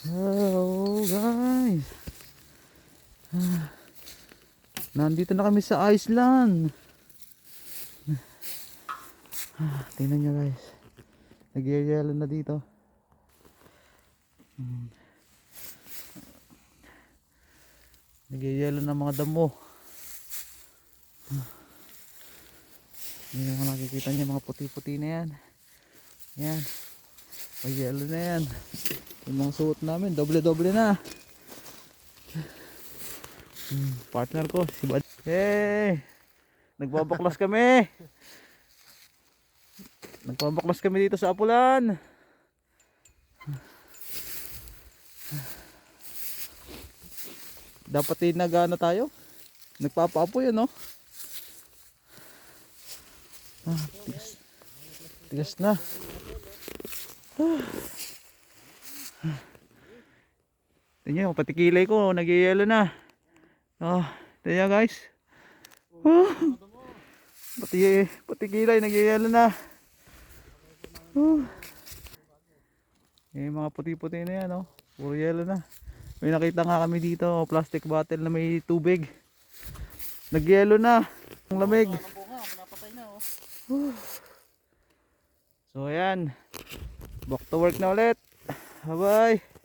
Hello guys. Nandito na kami sa Iceland. Tingnan nyo guys. Nagyayelo na dito. Nagyayelo na mga damo. Yan yung nakikita nyo, mga puti-puti na yan. Yan. May yelo na yan. Yung mga suot namin, doble-doble na. Partner ko, si Bad. Hey! Nagbabaklas kami. Nagbabaklas kami dito sa Apulan. Dapat nagana tayo. Nagpapaapo yun, no? Tigas. Tigas na. Tingnan nyo, pati kilay ko nagyayelo na. Tingnan nyo guys. Pati kilay nagyayelo na. Yung mga puti-puti na yan, puro yelo na. May nakita nga kami dito, plastic bottle na may tubig. Nagyelo na. Ang lamig. So ayan, back to work na ulit. Bye bye.